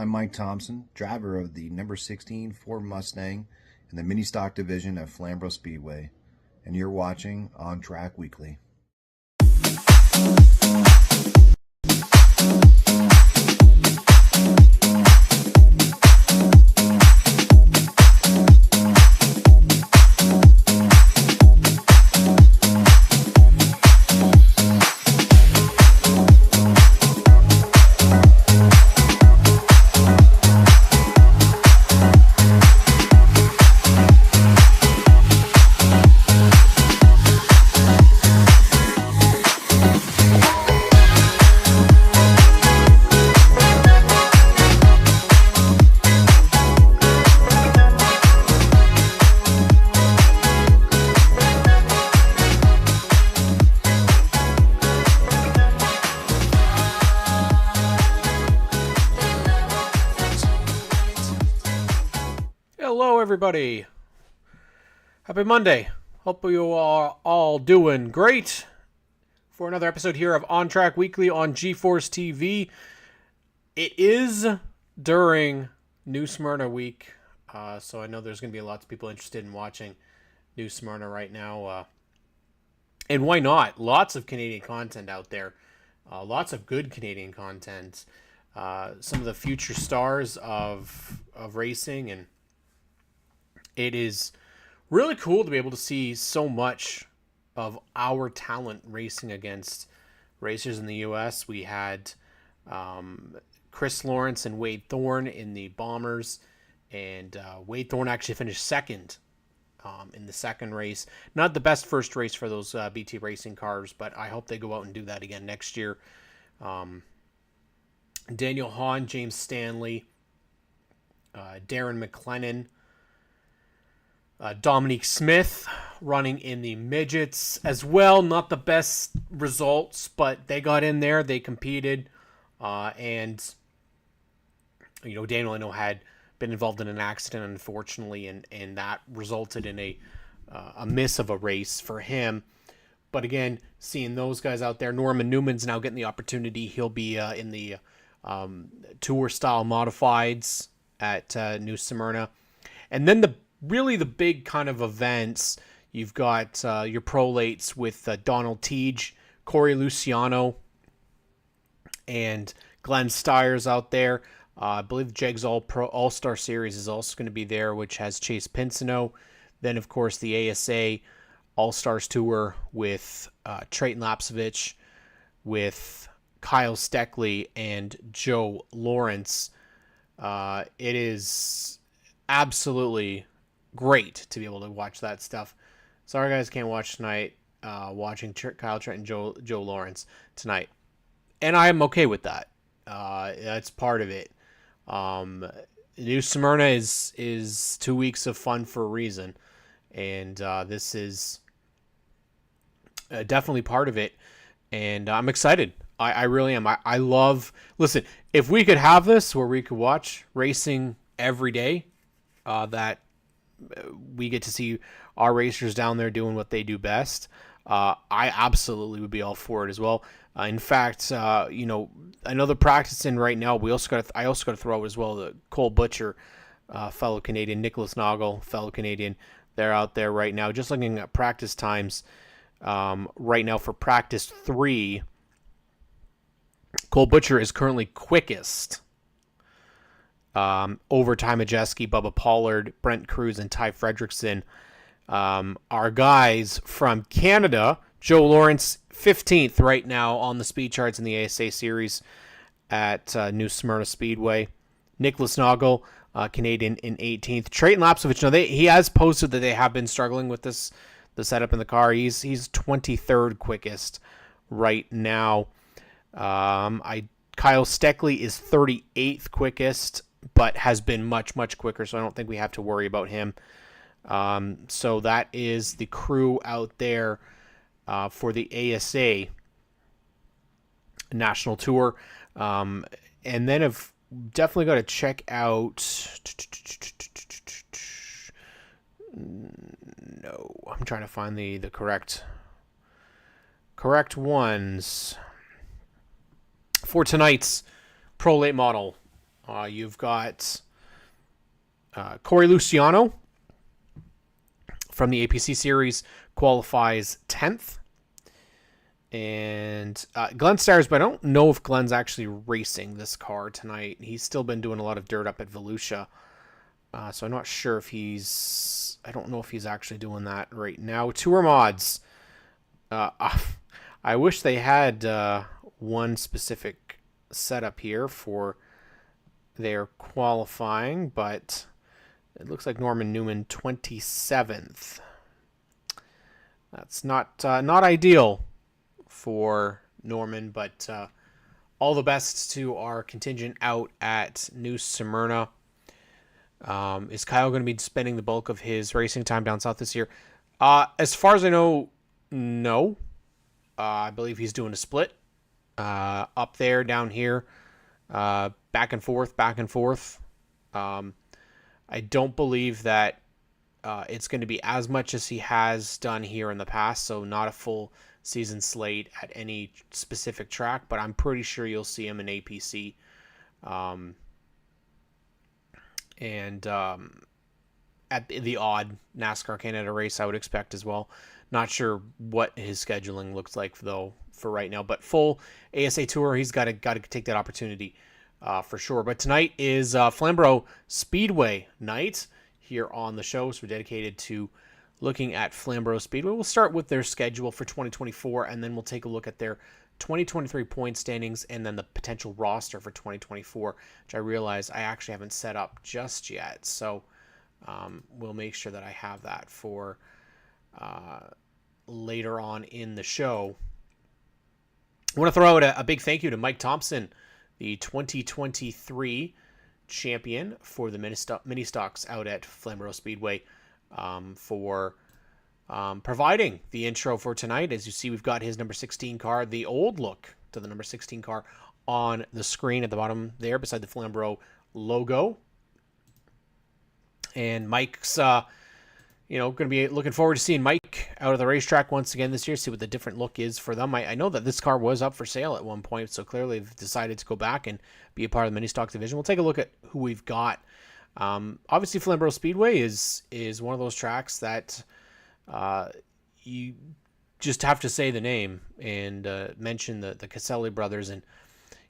I'm Mike Thompson, driver of the number 16 Ford Mustang in the mini stock division at Flambro Speedway, and you're watching ONTrack Weekly. Hello everybody, happy Monday. Hope you are all doing great for another episode here of ONTrack Weekly on GeForce TV. It is during New Smyrna week, so I know there's going to be lots of people interested in watching New Smyrna right now, and why not? Lots of Canadian content out there, lots of good Canadian content, some of the future stars of racing, and it is really cool to be able to see so much of our talent racing against racers in the U.S. We had Chris Lawrence and Wade Thorne in the Bombers, and Wade Thorne actually finished second in the second race. Not the best first race for those BT racing cars, but I hope they go out and do that again next year. Daniel Hahn, James Stanley, Darren McLennan, Dominique Smith running in the midgets as well. Not the best results, but they got in there. They competed. And, you know, Daniel, I know, had been involved in an accident, unfortunately, and that resulted in a miss of a race for him. But again, seeing those guys out there, Norman Newman's now getting the opportunity. He'll be in the tour-style modifieds at New Smyrna. And then the big kind of events, you've got your prolates with Donald Teague, Corey Luciano, and Glenn Stiers out there. I believe Jegs All-Star Series is also going to be there, which has Chase Pinsino. Then, of course, the ASA All-Stars Tour with Trayton Lapsevich, with Kyle Steckley, and Joe Lawrence. It is absolutely great to be able to watch that stuff. Sorry guys, can't watch tonight. Watching Kyle Trent and Joe Lawrence tonight, and I am okay with that. That's part of it. New Smyrna is 2 weeks of fun for a reason, and this is definitely part of it. And I'm excited. I really am. I love. Listen, if we could have this where we could watch racing every day, that we get to see our racers down there doing what they do best, I absolutely would be all for it as well. In fact, you know, I know they're practicing right now. I also got to throw out as well the Cole Butcher, fellow Canadian, Nicholas Noggle, fellow Canadian. They're out there right now, just looking at practice times. Right now for practice 3, Cole Butcher is currently quickest. Over Ty Majeski, Bubba Pollard, Brent Cruz, and Ty Fredrickson. Our guys from Canada, Joe Lawrence, 15th right now on the speed charts in the ASA series at New Smyrna Speedway. Nicholas Noggle, Canadian, in 18th. Trayton Lapsevich, he has posted that they have been struggling with the setup in the car. He's 23rd quickest right now. Kyle Steckley is 38th quickest, but has been much, much quicker, so I don't think we have to worry about him. So that is the crew out there for the ASA National Tour. And then I've definitely got to check out... No, I'm trying to find the correct ones for tonight's Pro Late Model You've got Corey Luciano from the APC Series qualifies 10th. And Glenn Stires, but I don't know if Glenn's actually racing this car tonight. He's still been doing a lot of dirt up at Volusia. So I'm not sure if I don't know if he's actually doing that right now. Tour Mods. I wish they had one specific setup here for their qualifying, but it looks like Norman Newman 27th. That's not ideal for Norman, but all the best to our contingent out at New Smyrna. Is Kyle going to be spending the bulk of his racing time down south this year? As far as I know, no. I believe he's doing a split up there, down here, back and forth. I don't believe that it's going to be as much as he has done here in the past, so not a full season slate at any specific track, but I'm pretty sure you'll see him in APC. And at the odd NASCAR Canada race, I would expect as well. Not sure what his scheduling looks like, though, for right now. But full ASA Tour, he's got to take that opportunity for sure. But tonight is Flambro Speedway night here on the show, so we're dedicated to looking at Flambro Speedway. We'll start with their schedule for 2024, and then we'll take a look at their 2023 point standings and then the potential roster for 2024, which I realize I actually haven't set up just yet. So we'll make sure that I have that for later on in the show. I want to throw out a big thank you to Mike Thompson, the 2023 champion for the mini stocks out at Flambro Speedway, for providing the intro for tonight. As you see, we've got his number 16 car, the old look to the number 16 car on the screen at the bottom there beside the Flambro logo. And Mike's, going to be looking forward to seeing Mike out of the racetrack once again this year, see what the different look is for them. I know that this car was up for sale at one point, so clearly they've decided to go back and be a part of the mini stock division. We'll take a look at who we've got. Obviously, Flambro Speedway is one of those tracks that you just have to say the name and mention the Caselli brothers, and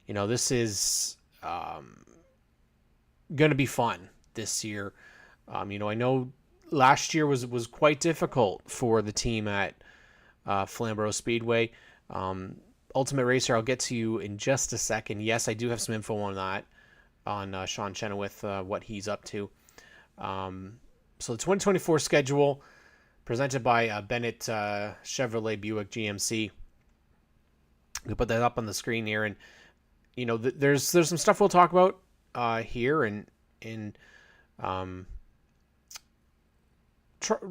this is going to be fun this year. I know last year was quite difficult for the team at Flambro Speedway. Ultimate Racer, I'll get to you in just a second. Yes, I do have some info on that, on Sean Chenoweth, what he's up to. So the 2024 schedule presented by Bennett Chevrolet Buick GMC. We put that up on the screen here, and there's some stuff we'll talk about here, and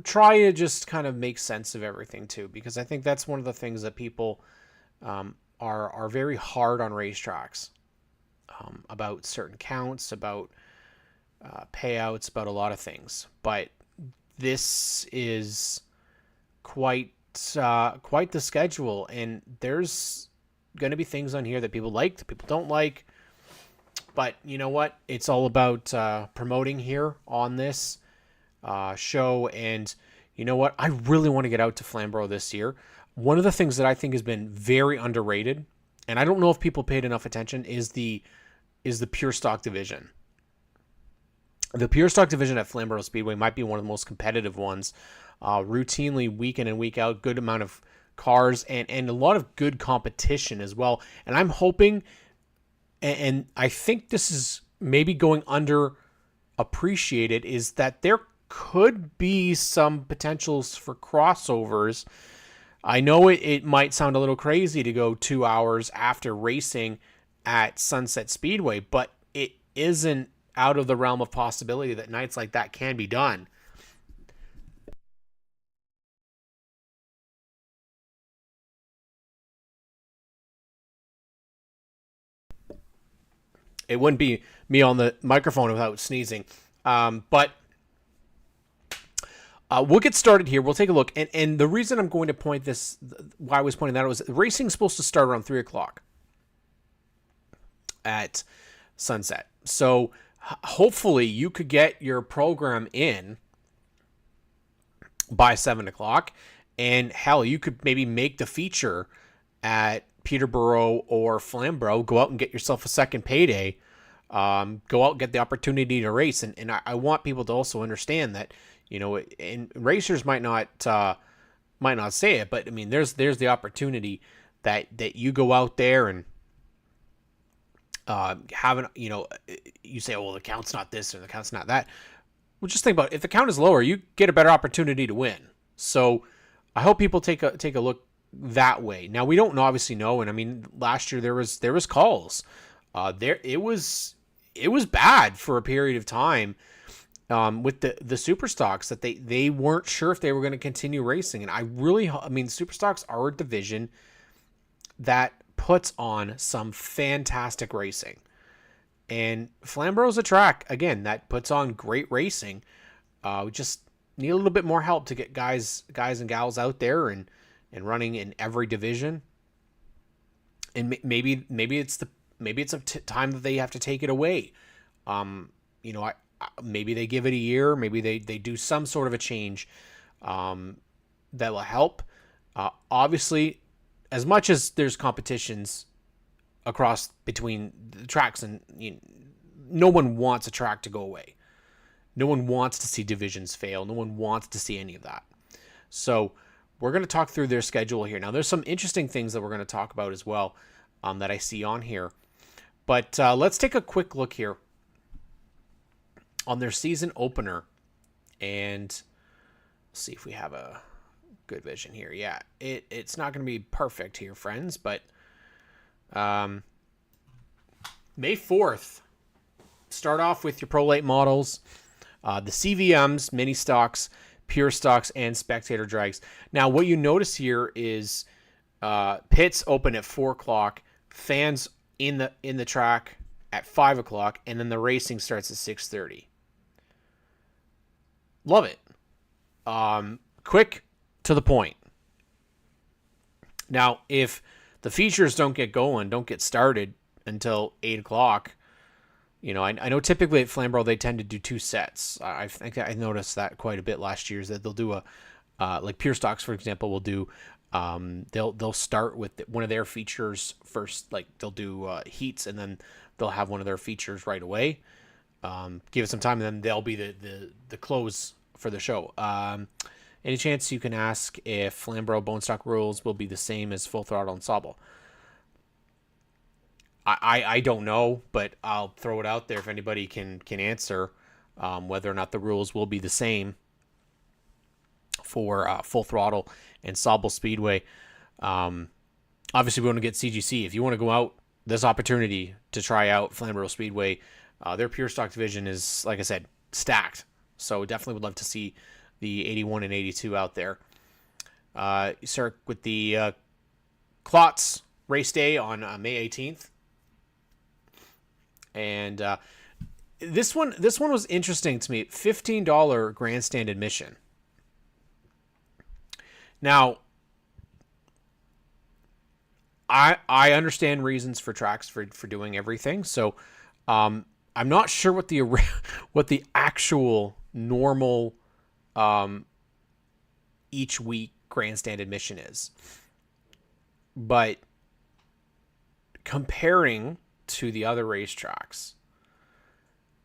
try to just kind of make sense of everything too, because I think that's one of the things that people are very hard on racetracks about certain counts, about payouts, about a lot of things. But this is quite the schedule, and there's going to be things on here that people like, that people don't like. But you know what? It's all about promoting here on this show, and you know what? I really want to get out to Flambro this year. One of the things that I think has been very underrated, and I don't know if people paid enough attention, is the pure stock division. The pure stock division at Flambro Speedway might be one of the most competitive ones. Routinely, week in and week out, good amount of cars and a lot of good competition as well. And I'm hoping, and I think this is maybe going underappreciated, is that there could be some potentials for crossovers. I know it might sound a little crazy to go 2 hours after racing at Sunset Speedway, but it isn't out of the realm of possibility that nights like that can be done. It wouldn't be me on the microphone without sneezing. But we'll get started here. We'll take a look. And the reason I'm going to point this, why I was pointing that out, was racing's supposed to start around 3 o'clock at sunset. So hopefully you could get your program in by 7 o'clock, and hell, you could maybe make the feature at Peterborough or Flambro. Go out and get yourself a second payday. Go out and get the opportunity to race. And I want people to also understand that, you know, and racers might not say it, but I mean, there's the opportunity that you go out there and having, you know, you say, oh, well, the count's not this or the count's not that. Well, just think about it. If the count is lower, you get a better opportunity to win. So I hope people take a look that way. Now, we don't obviously know, and I mean, last year there was calls. It was bad for a period of time with the super stocks, that they weren't sure if they were going to continue racing. And I mean, super stocks are a division that puts on some fantastic racing. And Flambro's a track, again, that puts on great racing. We just need a little bit more help to get guys and gals out there and running in every division. And maybe it's a time that they have to take it away. You know, maybe they give it a year. Maybe they do some sort of a change that will help. Obviously, as much as there's competitions across between the tracks, and no one wants a track to go away. No one wants to see divisions fail. No one wants to see any of that. So we're going to talk through their schedule here. Now, there's some interesting things that we're going to talk about as well that I see on here. But let's take a quick look here on their season opener. And see if we have a good vision here. Yeah, it's not going to be perfect here, friends, but May 4th, start off with your Pro Late models, the CVMs, mini stocks, pure stocks, and spectator drags. Now, what you notice here is pits open at 4 o'clock, fans in the track at 5 o'clock, and then the racing starts at 6:30. Love it. Quick, to the point. Now, if the features don't get started until 8 o'clock, you know, I know typically at Flambro they tend to do 2 sets. I think I noticed that quite a bit last year, is that they'll do like Pure Stocks, for example, will do, they'll start with one of their features first, like they'll do heats, and then they'll have one of their features right away. Give it some time, and then they'll be the close for the show. Any chance you can ask if Flambro bone stock rules will be the same as Full Throttle and Sauble? I don't know, but I'll throw it out there if anybody can answer whether or not the rules will be the same for Full Throttle and Sauble Speedway. Obviously, we want to get CGC. If you want to go out, this opportunity to try out Flambro Speedway, their pure stock division is, like I said, stacked. So definitely would love to see the 81 and 82 out there. You start with the Klotz race day on May 18th. And this one was interesting to me. $15 grandstand admission. Now, I understand reasons for tracks for doing everything. So I'm not sure what the actual normal each week grandstand admission is. But comparing to the other racetracks,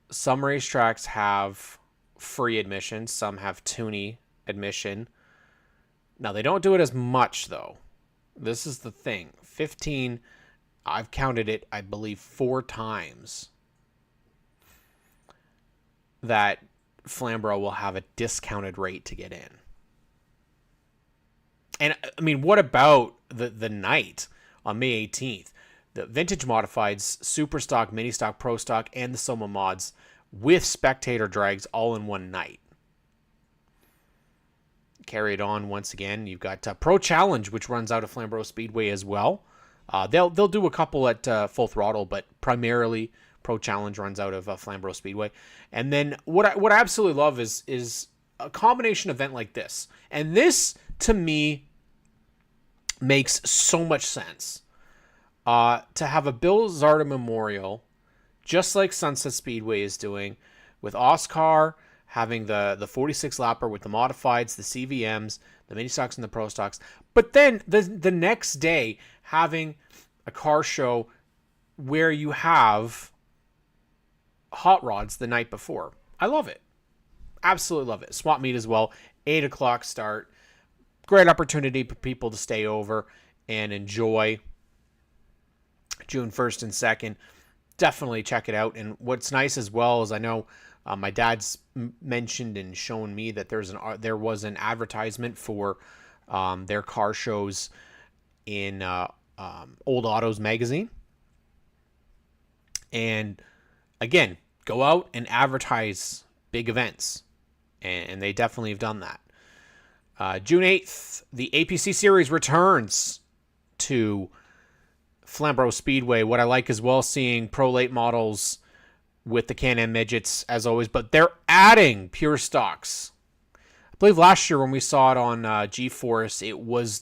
some racetracks have free admission, some have toonie admission. Now, they don't do it as much, though. This is the thing. 15, I've counted it, I believe, 4 times that Flambro will have a discounted rate to get in. And, I mean, what about the night on May 18th? The vintage modifieds, super stock, mini stock, pro stock, and the Soma mods with spectator drags all in one night. Carry it on once again. You've got Pro Challenge, which runs out of Flambro Speedway as well. They'll do a couple at Full Throttle, but primarily Pro Challenge runs out of Flambro Speedway. And then what I absolutely love is a combination event like this. And this, to me, makes so much sense. To have a Bill Zarda Memorial just like Sunset Speedway is doing, with Oscar having the 46 lapper with the modifieds, the CVMs, the mini stocks, and the pro stocks. But then the next day having a car show where you have hot rods the night before. I love it. Absolutely love it. Swap meet as well. 8 o'clock start. Great opportunity for people to stay over and enjoy June 1st and 2nd. Definitely check it out. And what's nice as well is I know my dad's mentioned and shown me that there was an advertisement for their car shows in Old Autos magazine. And again, go out and advertise big events. And they definitely have done that. June 8th, the APC Series returns to Flambro Speedway. What I like as well, seeing Pro Late models with the Can-Am midgets as always, but they're adding pure stocks. I believe last year when we saw it on G-Force,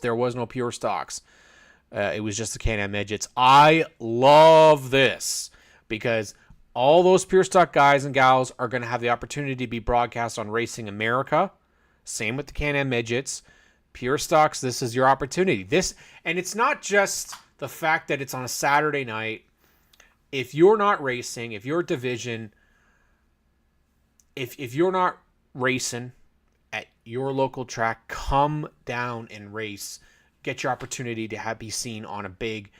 there was no pure stocks. It was just the Can-Am midgets. I love this because all those pure stock guys and gals are going to have the opportunity to be broadcast on Racing America. Same with the Can-Am midgets. Pure stocks, this is your opportunity. And it's not just the fact that it's on a Saturday night. If you're not racing, if your division, if you're not racing at your local track, come down and race. Get your opportunity to be seen on a big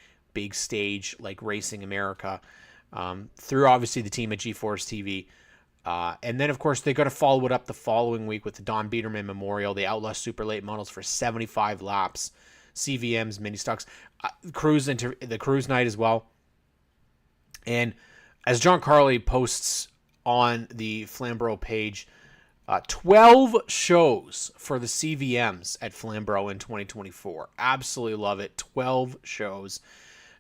stage like Racing America. Through obviously the team at G-Force TV. And then, of course, they're going to follow it up the following week with the Don Biederman Memorial, the Outlaw Super Late models for 75 laps, CVMs, mini stocks, the cruise night as well. And as John Carley posts on the Flambro page, 12 shows for the CVMs at Flambro in 2024. Absolutely love it. 12 shows.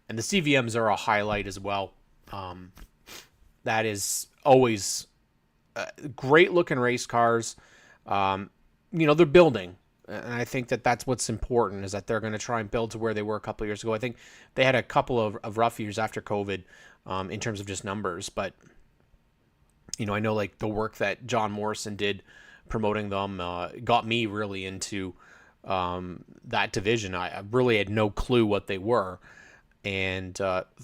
And the CVMs are a highlight as well. That is always great looking race cars. They're building. And I think that's what's important, is that they're going to try and build to where they were a couple of years ago. I think they had a couple of rough years after COVID in terms of just numbers. But, I know like the work that John Morrison did promoting them got me really into that division. I really had no clue what they were. And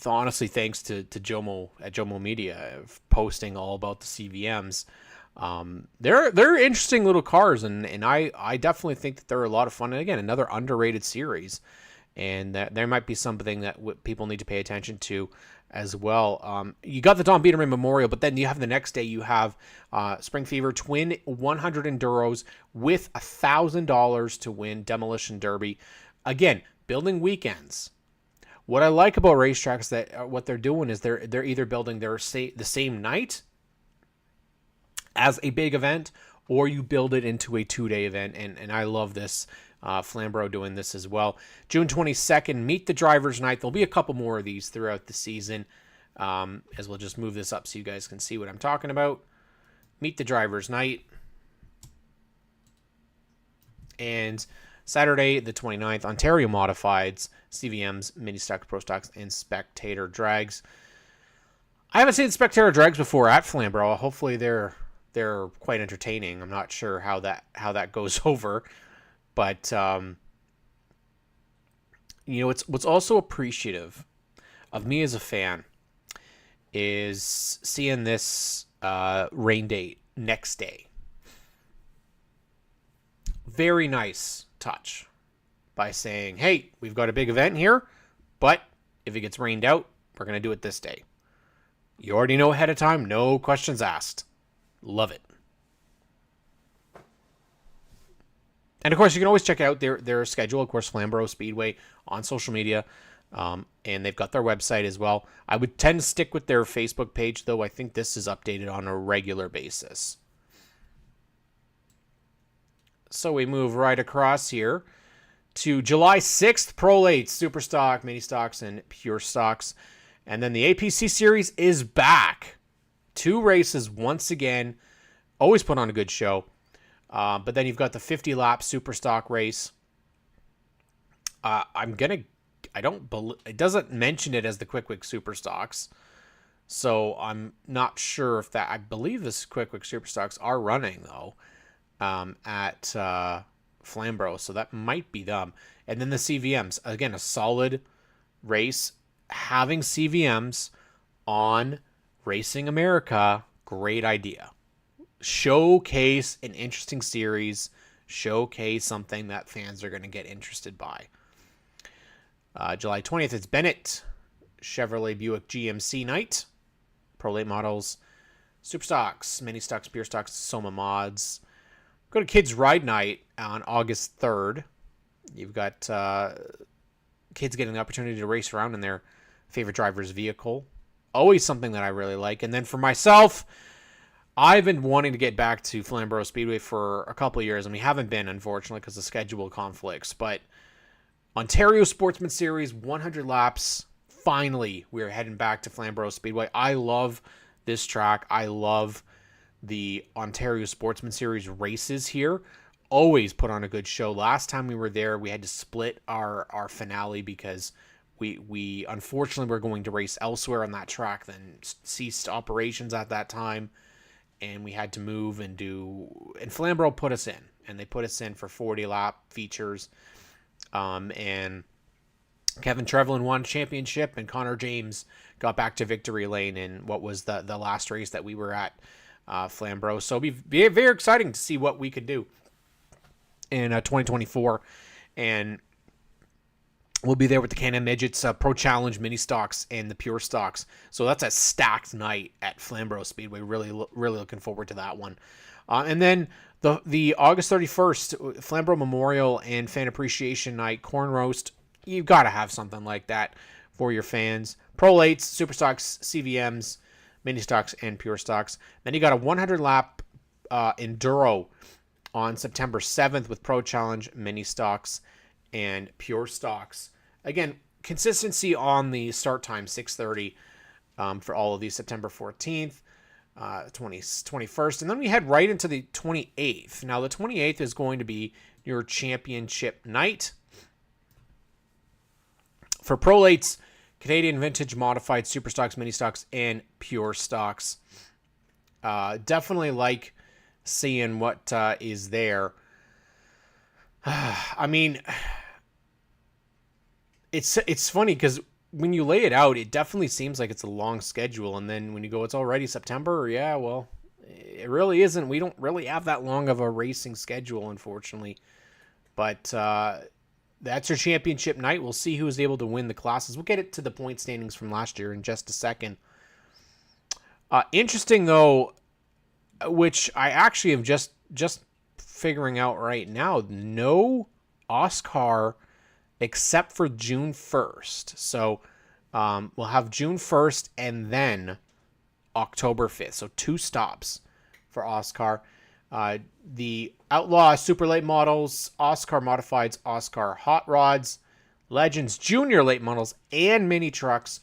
honestly, thanks to Jomo at Jomo Media posting all about the CVMs. They're interesting little cars, and I definitely think that they're a lot of fun. And again, another underrated series, and that there might be something that people need to pay attention to as well. You got the Don Biederman Memorial, but then you have the next day you have Spring Fever Twin 100 Enduros with $1,000 to win Demolition Derby. Again, building weekends. What I like about racetracks that what they're doing is they're either building the same night as a big event, or you build it into a 2-day event, and I love this. Flambro doing this as well. June 22nd, Meet the Drivers Night. There'll be a couple more of these throughout the season, as we'll just move this up so you guys can see what I'm talking about. Meet the Drivers Night. And Saturday, the 29th, Ontario Modifieds, CVMs, Mini Stocks, Pro Stocks, and Spectator Drags. I haven't seen Spectator Drags before at Flambro. Hopefully they're quite entertaining. I'm not sure how that goes over, but what's also appreciative of me as a fan is seeing this rain date next day. Very nice touch by saying, hey, we've got a big event here, but if it gets rained out, we're going to do it this day. You already know ahead of time, no questions asked. Love it. And of course, you can always check out their schedule, of course, Flambro Speedway on social media, and they've got their website as well. I would tend to stick with their Facebook page, though. I think this is updated on a regular basis. So we move right across here to July 6th, Pro Late, Super Stock, Mini Stocks, and Pure Stocks. And then the APC Series is back. 2 races once again. Always put on a good show. But then you've got the 50-lap Super Stock race. It doesn't mention it as the Quick Super Stocks. So I'm not sure if that. I believe this Quick Superstocks are running though at Flambro, so that might be them. And then the CVMs, again, a solid race. Having CVMs on Racing America, great idea. Showcase an interesting series. Showcase something that fans are going to get interested by. July 20th, it's Bennett Chevrolet Buick GMC night. Pro late models, super stocks, mini stocks, pure stocks, Soma mods. Go to Kids Ride Night on August 3rd. You've got kids getting the opportunity to race around in their favorite driver's vehicle. Always something that I really like. And then for myself, I've been wanting to get back to Flambro Speedway for a couple of years, and we haven't been, unfortunately, because of schedule conflicts. But Ontario Sportsman Series, 100 laps. Finally, we're heading back to Flambro Speedway. I love this track. I love the Ontario Sportsman Series races here. Always put on a good show. Last time we were there, we had to split our finale because we unfortunately were going to race elsewhere on that track, then ceased operations at that time, and we had to move and Flambro put us in, and they put us in for 40 lap features, and Kevin Trevlin won championship, and Connor James got back to victory lane in what was the last race that we were at Flambro. So it'll be very exciting to see what we could do in 2024, and we'll be there with the Can-Am Midgets, Pro Challenge mini stocks, and the pure stocks. So that's a stacked night at Flambro Speedway. Really looking forward to that one. And then the August 31st, Flambro Memorial and Fan Appreciation Night, Corn Roast. You've got to have something like that for your fans. Pro Lates, Super Stocks, CVMs, mini stocks, and pure stocks. Then you got a 100 lap Enduro on September 7th with Pro Challenge, mini stocks, and pure stocks. Again, consistency on the start time, 6:30 for all of these. September 14th, 21st, and then we head right into the 28th. Now, the 28th is going to be your championship night. For Pro Lates, Canadian Vintage Modified, Super Stocks, Mini Stocks, and Pure Stocks. Definitely like seeing what is there. I mean, it's funny because when you lay it out, it definitely seems like it's a long schedule. And then when you go, it's already September. Yeah, well, it really isn't. We don't really have that long of a racing schedule, unfortunately. But that's your championship night. We'll see who is able to win the classes. We'll get it to the point standings from last year in just a second. Interesting, though, which I actually am just figuring out right now, no Oscar except for June 1st. So we'll have June 1st and then October 5th. So 2 stops for Oscar. The Outlaw Super Late Models, Oscar Modifieds, Oscar Hot Rods, Legends Junior Late Models, and Mini Trucks.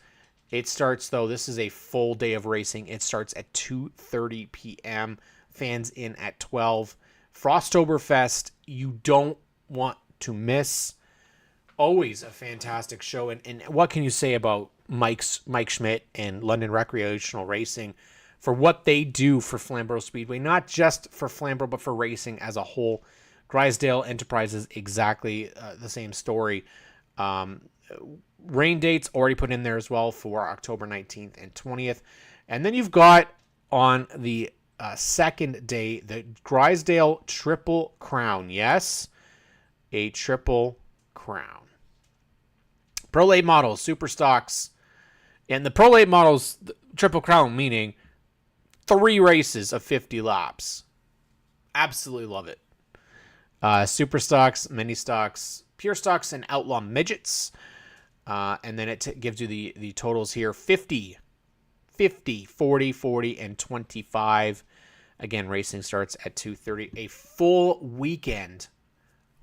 It starts, though, this is a full day of racing. It starts at 2:30 p.m. Fans in at 12. Frostoberfest, you don't want to miss. Always a fantastic show. And what can you say about Mike Schmidt and London Recreational Racing for what they do for Flambro Speedway? Not just for Flambro, but for racing as a whole. Drysdale Enterprises, exactly the same story. Rain dates already put in there as well for October 19th and 20th. And then you've got on the second day, the Drysdale Triple Crown. Yes, a Triple Crown. Pro Late Models, Super Stocks, and the Pro Late Models Triple Crown, meaning 3 races of 50 laps. Absolutely love it. Super Stocks, Mini Stocks, Pure Stocks, and Outlaw Midgets. And then it gives you the totals here. 50, 40, 40, and 25. Again, racing starts at 2:30. A full weekend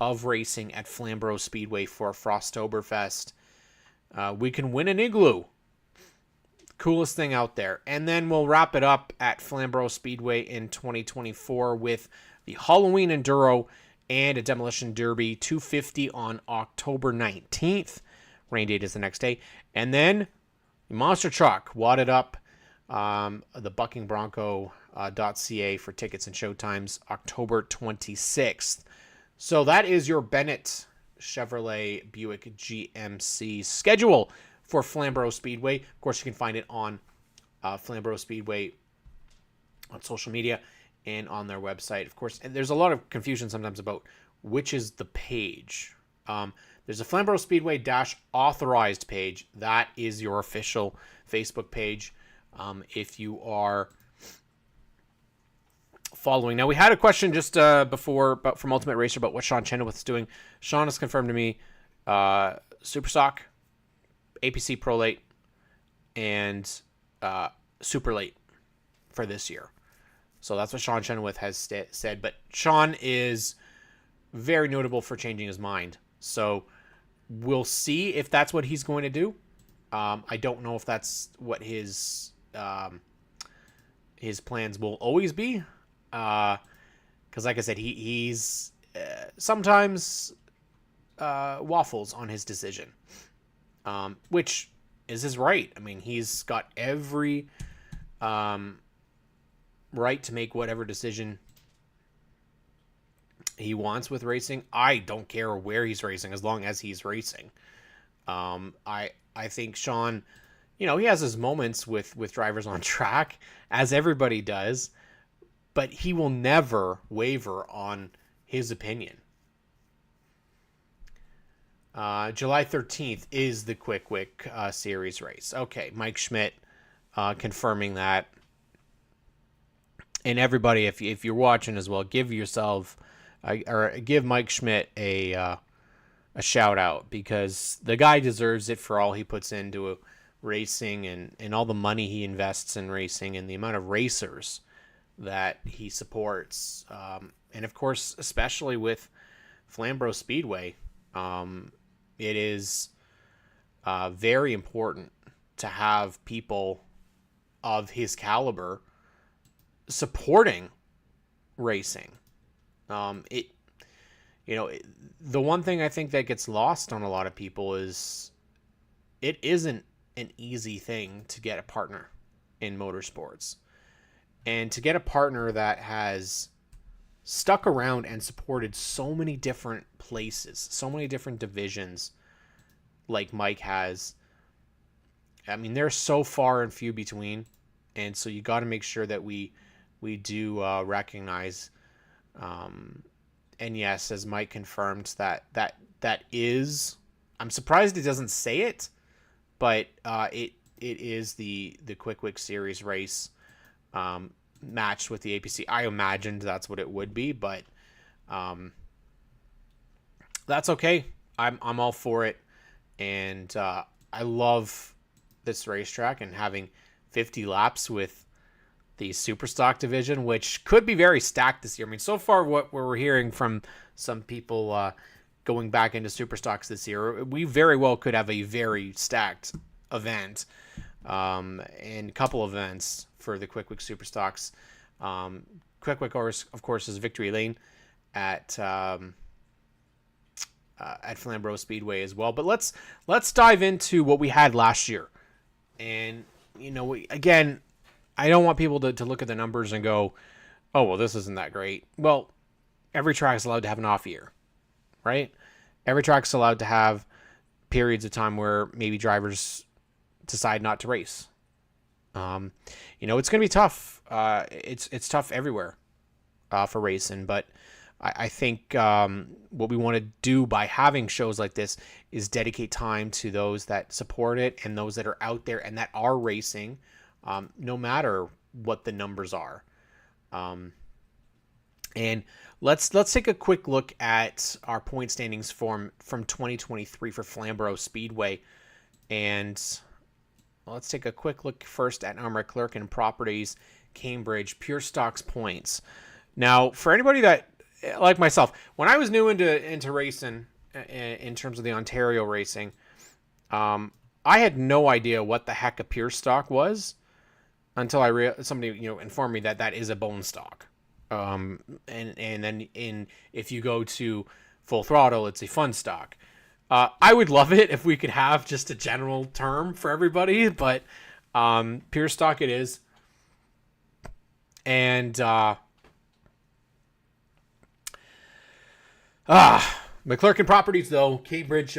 of racing at Flambro Speedway for Frostoberfest. We can win an igloo. Coolest thing out there. And then we'll wrap it up at Flambro Speedway in 2024 with the Halloween Enduro and a Demolition Derby 250 on October 19th. Rain date is the next day. And then the Monster Truck wadded up the buckingbronco.ca for tickets and showtimes, October 26th. So that is your Bennett Chevrolet Buick GMC schedule for Flambro Speedway. Of course, you can find it on Flambro Speedway on social media and on their website, of course. And there's a lot of confusion sometimes about which is the page. There's a Flambro Speedway authorized page. That is your official Facebook page. If you are following. Now, we had a question just before from Ultimate Racer about what Sean Chenoweth is doing. Sean has confirmed to me Superstock, APC Pro Late, and Super Late for this year. So that's what Sean Chenoweth has said. But Sean is very notable for changing his mind. So we'll see if that's what he's going to do. I don't know if that's what his plans will always be. Because like I said, he's sometimes waffles on his decision. Which is his right. I mean, he's got every right to make whatever decision he wants with racing. I don't care where he's racing as long as he's racing. I think Sean, he has his moments with drivers on track, as everybody does, but he will never waver on his opinion. July 13th is the Quick Wick Series race. Okay, Mike Schmidt confirming that. And everybody, if you're watching as well, give yourself or give Mike Schmidt a shout out, because the guy deserves it for all he puts into racing and all the money he invests in racing and the amount of racers that he supports. And of course, especially with Flambro Speedway, it is very important to have people of his caliber supporting racing. The one thing I think that gets lost on a lot of people is it isn't an easy thing to get a partner in motorsports. And to get a partner that has stuck around and supported so many different places, so many different divisions like Mike has, I mean, they're so far and few between. And so you got to make sure that we do recognize, and yes, as Mike confirmed, that is, I'm surprised he doesn't say it, but it is the Quick Wick Series race matched with the APC. I imagined that's what it would be, but that's okay. I'm all for it, and I love this racetrack and having 50 laps with the Superstock division, which could be very stacked this year. I mean, so far what we're hearing from some people going back into Superstocks this year, we very well could have a very stacked event, and a couple of events for the Quick Wick Superstocks. Quick Wick, of course, is Victory Lane at Flambro Speedway as well. But let's dive into what we had last year. And again, I don't want people to look at the numbers and go, oh, well, this isn't that great. Well, every track is allowed to have an off year, right? Every track's allowed to have periods of time where maybe drivers decide not to race. It's going to be tough. It's tough everywhere for racing, but I think what we want to do by having shows like this is dedicate time to those that support it and those that are out there and that are racing, no matter what the numbers are. And let's take a quick look at our point standings from 2023 for Flambro Speedway. And let's take a quick look first at Armor Clerk and Properties Cambridge Pure Stocks points. Now, for anybody that, like myself, when I was new into racing, in terms of the Ontario racing, I had no idea what the heck a pure stock was until somebody informed me that is a bone stock. And then if you go to Full Throttle, it's a fun stock. I would love it if we could have just a general term for everybody, but Pure stock it is. And McClurkin Properties, though, Cambridge,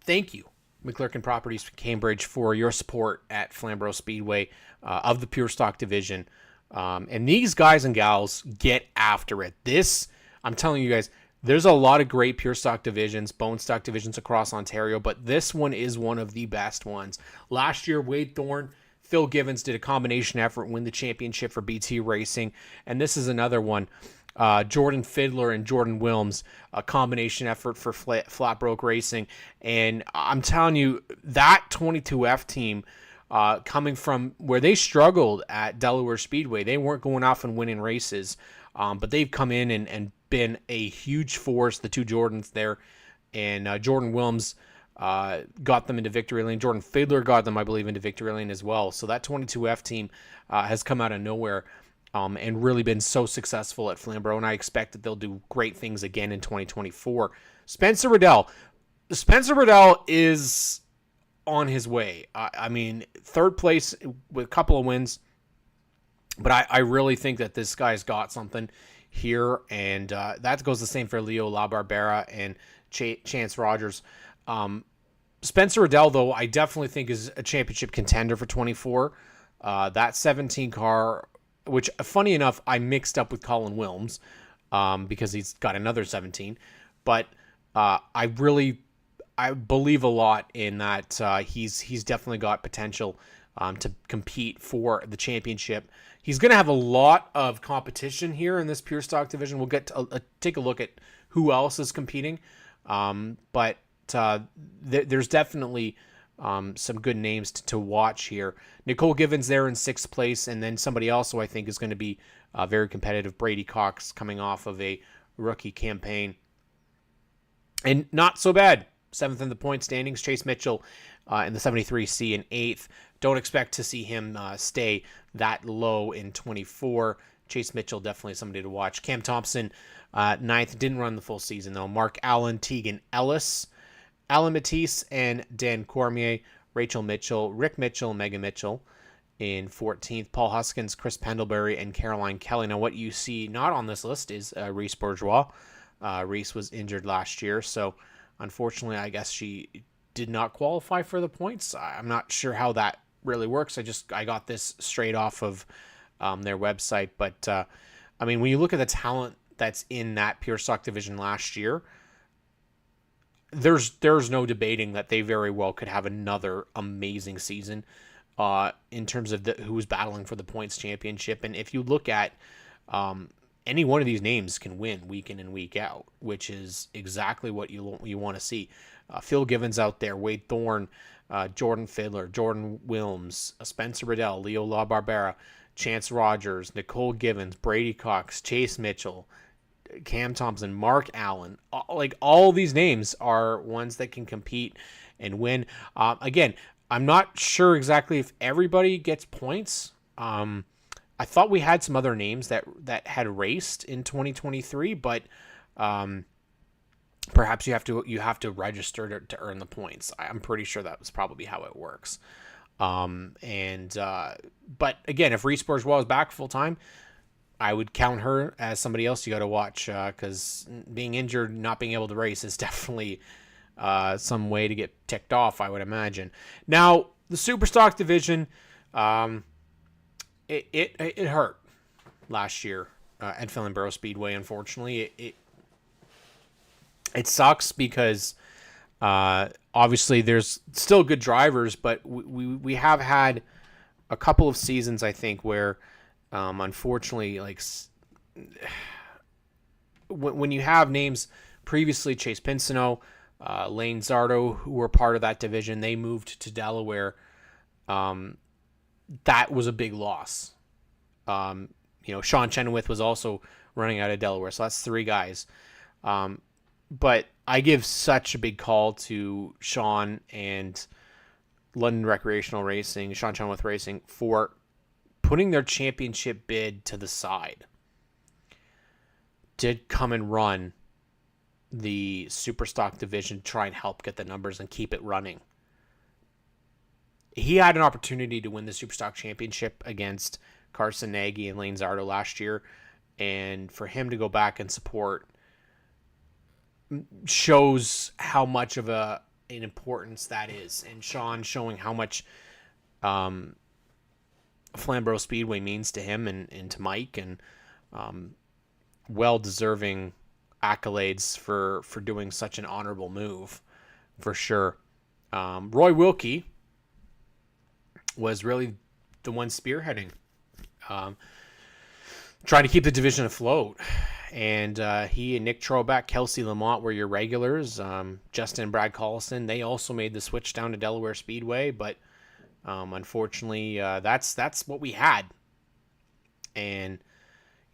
thank you, McClurkin Properties, Cambridge, for your support at Flambro Speedway of the Pure Stock division. And these guys and gals get after it. This, I'm telling you guys, there's a lot of great Pure Stock divisions, bone stock divisions across Ontario, but this one is one of the best ones. Last year, Wade Thorne, Phil Givens did a combination effort, win the championship for BT Racing, and this is another one. Jordan Fiddler and Jordan Wilms, a combination effort for Flatbroke Racing. And I'm telling you, that 22F team, coming from where they struggled at Delaware Speedway, they weren't going off and winning races, but they've come in and been a huge force, the two Jordans there. And Jordan Wilms got them into victory lane. Jordan Fiddler got them, I believe, into victory lane as well. So that 22F team has come out of nowhere. And really been so successful at Flambro, and I expect that they'll do great things again in 2024. Spencer Riddell. Spencer Riddell is on his way. I mean, third place with a couple of wins, but I really think that this guy's got something here, and that goes the same for Leo LaBarbera and Chance Rogers. Spencer Riddell, though, I definitely think is a championship contender for 24. That 17 car, which, funny enough, I mixed up with Colin Wilms because he's got another 17. But I believe a lot in that. He's definitely got potential to compete for the championship. He's going to have a lot of competition here in this Pure Stock division. We'll get to take a look at who else is competing. But there's definitely some good names to watch here. Nicole Givens there in 6th place, and then somebody else who I think is going to be very competitive, Brady Cox, coming off of a rookie campaign. And not so bad. 7th in the point standings, Chase Mitchell in the 73C in 8th. Don't expect to see him stay that low in 24. Chase Mitchell, definitely somebody to watch. Cam Thompson, 9th, didn't run the full season though. Mark Allen, Tegan Ellis, Alan Matisse and Dan Cormier, Rachel Mitchell, Rick Mitchell, Megan Mitchell in 14th. Paul Huskins, Chris Pendlebury, and Caroline Kelly. Now, what you see not on this list is Reese Bourgeois. Reese was injured last year, so unfortunately, I guess she did not qualify for the points. I'm not sure how that really works. I got this straight off of their website, but I mean, when you look at the talent that's in that Pure Stock division last year, there's no debating that they very well could have another amazing season in terms of who's battling for the points championship. And if you look at any one of these names can win week in and week out, which is exactly what you want to see. Phil Givens out there, Wade Thorne, Jordan Fiddler, Jordan Wilms, Spencer Riddell, Leo LaBarbera, Chance Rogers, Nicole Givens, Brady Cox, Chase Mitchell, Cam Thompson, Mark Allen. Like, all these names are ones that can compete and win. Again, I'm not sure exactly if everybody gets points. I thought we had some other names that had raced in 2023, but perhaps you have to register to earn the points. I'm pretty sure that was probably how it works. But again, if Reese Bourgeois is back full time, I would count her as somebody else you got to watch, because being injured, not being able to race is definitely some way to get ticked off, I would imagine. Now, the Superstock division, it hurt last year at Flambro Speedway. Unfortunately, it sucks because obviously there's still good drivers, but we have had a couple of seasons, I think, where unfortunately, like, when you have names previously, Chase Pinsino, Lane Zardo, who were part of that division, they moved to Delaware. That was a big loss. Sean Chenoweth was also running out of Delaware, so that's 3 guys. But I give such a big call to Sean and London Recreational Racing, Sean Chenoweth Racing, for putting their championship bid to the side to come and run the Superstock division, try and help get the numbers and keep it running. he had an opportunity to win the Superstock Championship against Carson Nagy and Lane Zardo last year, and for him to go back and support shows how much of an importance that is. And Sean showing how much Flambro Speedway means to him and to Mike, and well-deserving accolades for doing such an honorable move, for sure. Roy Wilkie was really the one spearheading, trying to keep the division afloat. And he and Nick Trobeck, Kelsey Lamont were your regulars. Justin and Brad Collison, they also made the switch down to Delaware Speedway, but unfortunately, that's what we had. And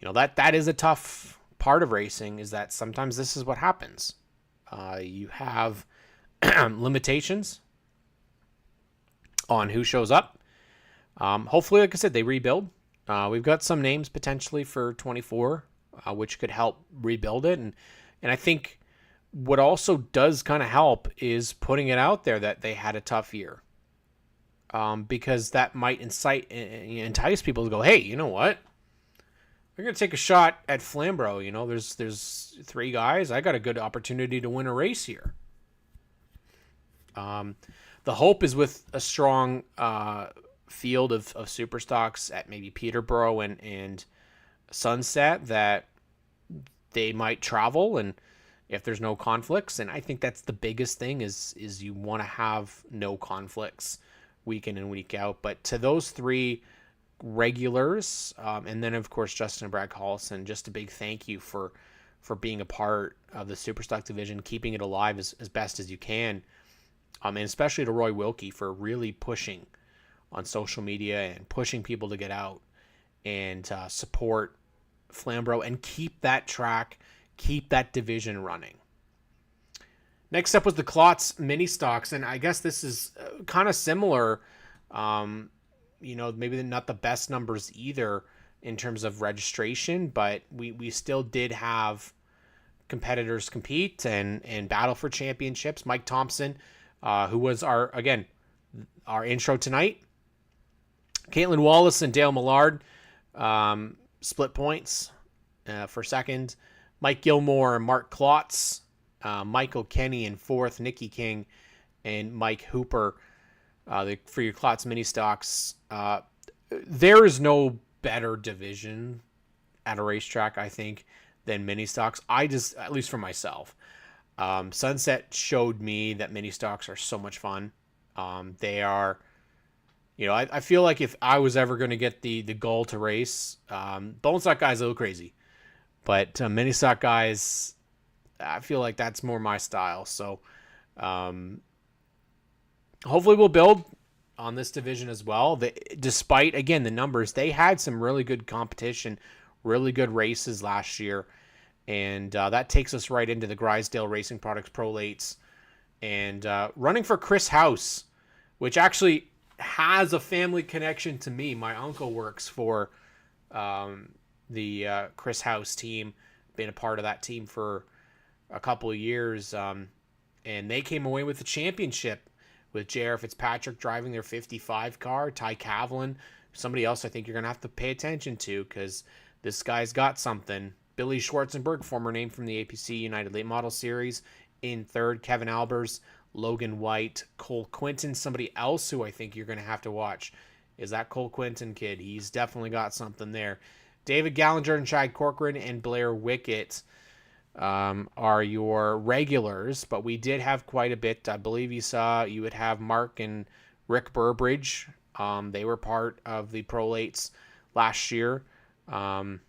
that is a tough part of racing, is that sometimes this is what happens. You have limitations on who shows up. Hopefully, like I said, they rebuild. We've got some names potentially for 24, which could help rebuild it. And I think what also does kind of help is putting it out there that they had a tough year. Because that might entice people to go, hey, you know what? We're going to take a shot at Flambro. There's 3 guys. I got a good opportunity to win a race here. The hope is with a strong field of Superstocks at maybe Peterborough and Sunset, that they might travel, and if there's no conflicts, and I think that's the biggest thing is you want to have no conflicts week in and week out. But to those 3 regulars, and then of course Justin and Brad Collison, just a big thank you for being a part of the Superstock division, keeping it alive as best as you can, and especially to Roy Wilkie for really pushing on social media and pushing people to get out and support Flambro and keep that track, keep that division running. Next up was the Klotz mini stocks, and I guess this is kind of similar. Maybe not the best numbers either in terms of registration, but we still did have competitors compete and battle for championships. Mike Thompson, who was our intro tonight. Caitlin Wallace and Dale Millard split points for second. Mike Gilmore and Mark Klotz. Michael Kenny in fourth. Nikki King and Mike Hooper for your Klotz mini stocks. There is no better division at a racetrack, I think, than mini stocks. At least for myself, Sunset showed me that mini stocks are so much fun. They are, I feel like if I was ever going to get the goal to race, bone stock guys a little crazy, but mini stock guys, I feel like that's more my style. So hopefully we'll build on this division as well. Despite, again, the numbers, they had some really good competition, really good races last year. And that takes us right into the Grisdale Racing Products Pro Lates. And running for Chris House, which actually has a family connection to me. My uncle works for the Chris House team, been a part of that team for a couple of years. And they came away with the championship with J.R. Fitzpatrick driving their 55 car, Ty Cavlin, somebody else I think you're going to have to pay attention to because this guy's got something. Billy Schwarzenberg, former name from the APC United Late Model Series, in third. Kevin Albers, Logan White, Cole Quinton, somebody else who I think you're going to have to watch is that Cole Quinton kid. He's definitely got something there. David Gallinger and Chad Corcoran and Blair Wickett are your regulars, but we did have quite a bit. I believe you would have Mark and Rick Burbridge. They were part of the Pro Lates last year. What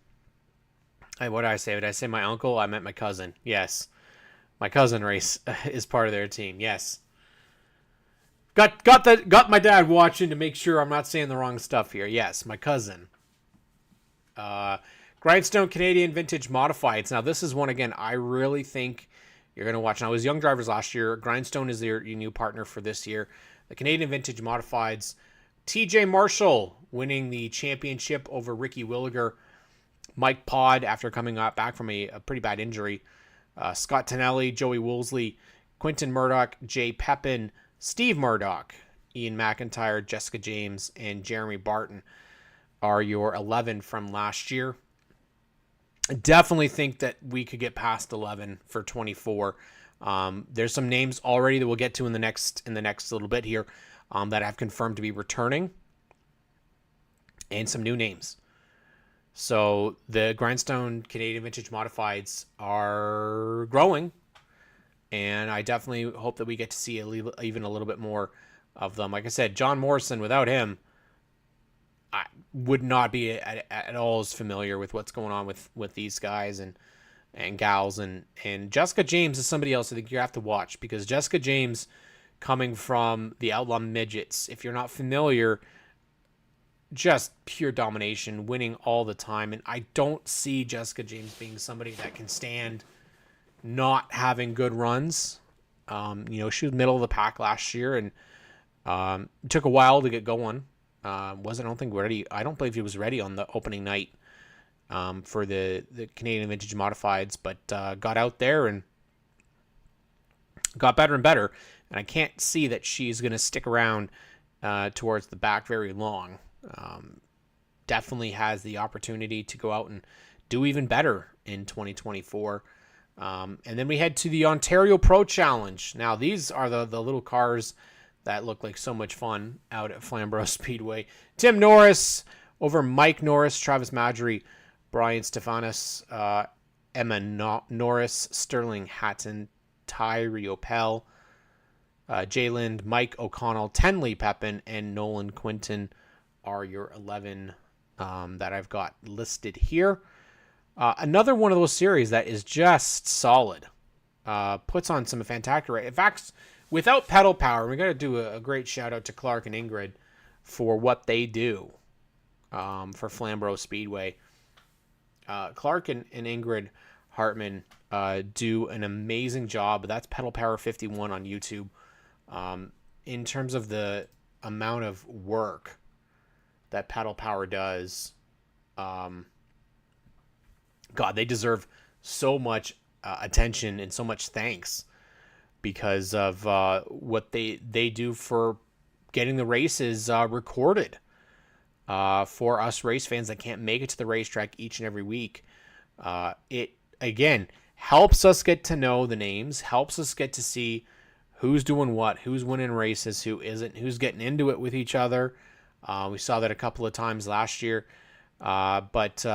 did I say? Did I say my uncle? I meant my cousin. Yes. My cousin race is part of their team. Yes. Got my dad watching to make sure I'm not saying the wrong stuff here. Yes, my cousin. Grindstone Canadian Vintage Modifieds. Now, this is one, again, I really think you're going to watch. Now, it was Young Drivers last year. Grindstone is your new partner for this year. The Canadian Vintage Modifieds. TJ Marshall winning the championship over Ricky Williger. Mike Pod, after coming back from a pretty bad injury. Scott Tonelli, Joey Woolsey, Quentin Murdoch, Jay Pepin, Steve Murdoch, Ian McIntyre, Jessica James, and Jeremy Barton are your 11 from last year. I definitely think that we could get past 11 for 24. There's some names already that we'll get to in the next little bit here that have confirmed to be returning, and some new names. So the Grindstone Canadian Vintage Modifieds are growing, and I definitely hope that we get to see even a little bit more of them. Like I said, John Morrison, without him, I would not be at all as familiar with what's going on with these guys and gals. And Jessica James is somebody else I think you have to watch, because Jessica James, coming from the Outlaw Midgets, if you're not familiar, just pure domination, winning all the time. And I don't see Jessica James being somebody that can stand not having good runs. She was middle of the pack last year, and it took a while to get going. I don't think ready. I don't believe he was ready on the opening night for the Canadian Vintage Modifieds, but got out there and got better and better. And I can't see that she's going to stick around towards the back very long. Definitely has the opportunity to go out and do even better in 2024. And then we head to the Ontario Pro Challenge. Now, these are the little cars that look like so much fun out at Flambro Speedway. Tim Norris over Mike Norris, Travis Madry, Brian Stefanis, Emma Norris, Sterling Hatton, Ty Riopel, Jay Lind, Mike O'Connell, Tenley Pepin, and Nolan Quinton are your 11 that I've got listed here. Another one of those series that is just solid. Puts on some fantastic. In fact, without pedal power, we got to do a great shout out to Clark and Ingrid for what they do for Flambro Speedway. Clark and Ingrid Hartman do an amazing job. That's Pedal Power 51 on YouTube. In terms of the amount of work that Pedal Power does, God, they deserve so much attention and so much thanks because of what they do for getting the races recorded for us race fans that can't make it to the racetrack each and every week. It, again, helps us get to know the names, helps us get to see who's doing what, who's winning races, who isn't, who's getting into it with each other. We saw that a couple of times last year. But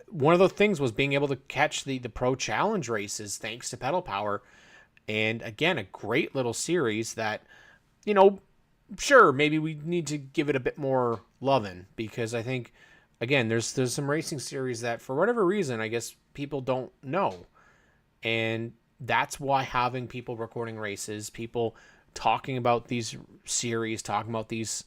one of the things was being able to catch the Pro Challenge races thanks to Pedal Power. And again, a great little series that, sure, maybe we need to give it a bit more loving, because I think, again, there's some racing series that for whatever reason, I guess people don't know. And that's why having people recording races, people talking about these series, talking about these,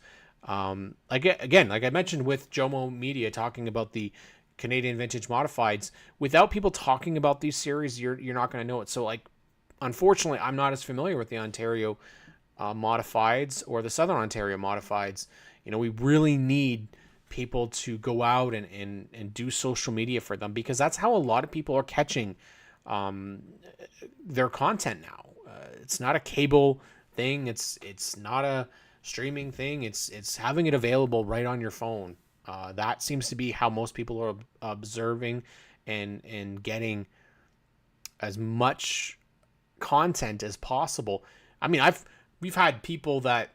like I mentioned with Jomo Media talking about the Canadian Vintage Modifieds, without people talking about these series, you're not going to know it. So, like, unfortunately, I'm not as familiar with the Ontario Modifieds or the Southern Ontario Modifieds. We really need people to go out and do social media for them, because that's how a lot of people are catching their content now. It's not a cable thing. It's not a streaming thing. It's having it available right on your phone. That seems to be how most people are observing and getting as much content as possible. I mean, we've had people that